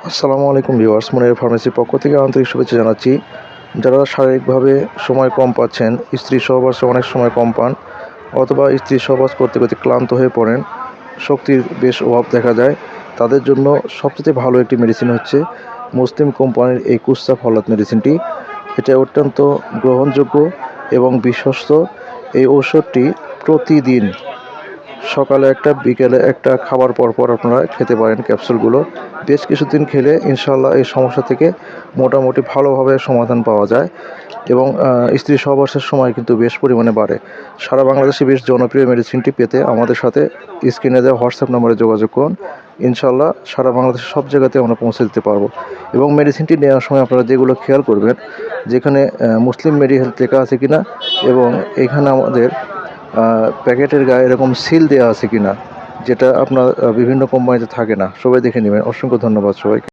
আসসালামু আলাইকুম ভিউয়ার্স, মনের ফার্মেসির পক্ষ থেকে আন্তরিক শুভেচ্ছা জানাচ্ছি। যারা শারীরিকভাবে সময় কম পাচ্ছেন, স্ত্রী সহবাসে অনেক সময় কম পান, অথবা স্ত্রী সহবাস করতে করতে ক্লান্ত হয়ে পড়েন, শক্তির বেশ অভাব দেখা যায়, তাদের জন্য সবচেয়ে ভালো একটি মেডিসিন হচ্ছে মুসলিম কোম্পানির এই কুৎসা ফলাত মেডিসিনটি। এটা অত্যন্ত গ্রহণযোগ্য এবং বিশ্বস্ত। এই ঔষধটি প্রতিদিন সকালে একটা, বিকেলে একটা খাবার পর আপনারা খেতে পারেন ক্যাপসুলগুলো। বেশ কিছুদিন খেলে ইনশাআল্লাহ এই সমস্যা থেকে মোটামুটি ভালোভাবে সমাধান পাওয়া যায় এবং স্ত্রী সহবাসের সময় কিন্তু বেশ পরিমাণে বাড়ে। সারা বাংলাদেশে বেশ জনপ্রিয় মেডিসিনটি পেতে আমাদের সাথে স্ক্রিনে দেওয়া হোয়াটসঅ্যাপ নম্বরে যোগাযোগ করুন। ইনশাআল্লাহ সারা বাংলাদেশের সব জায়গাতে আমরা পৌঁছে দিতে পারবো। এবং মেডিসিনটি নেওয়ার সময় আপনারা যেগুলো খেয়াল করবেন, যেখানে মুসলিম মেডিহেলথ লেখা আছে কিনা এবং এখানে আমাদের প্যাকেটের গায়ে এরকম সিল দেওয়া আছে কিনা, যেটা আপনার বিভিন্ন কোম্পানিতে থাকে না। সবাই দেখে নেবেন। অসংখ্য ধন্যবাদ সবাইকে।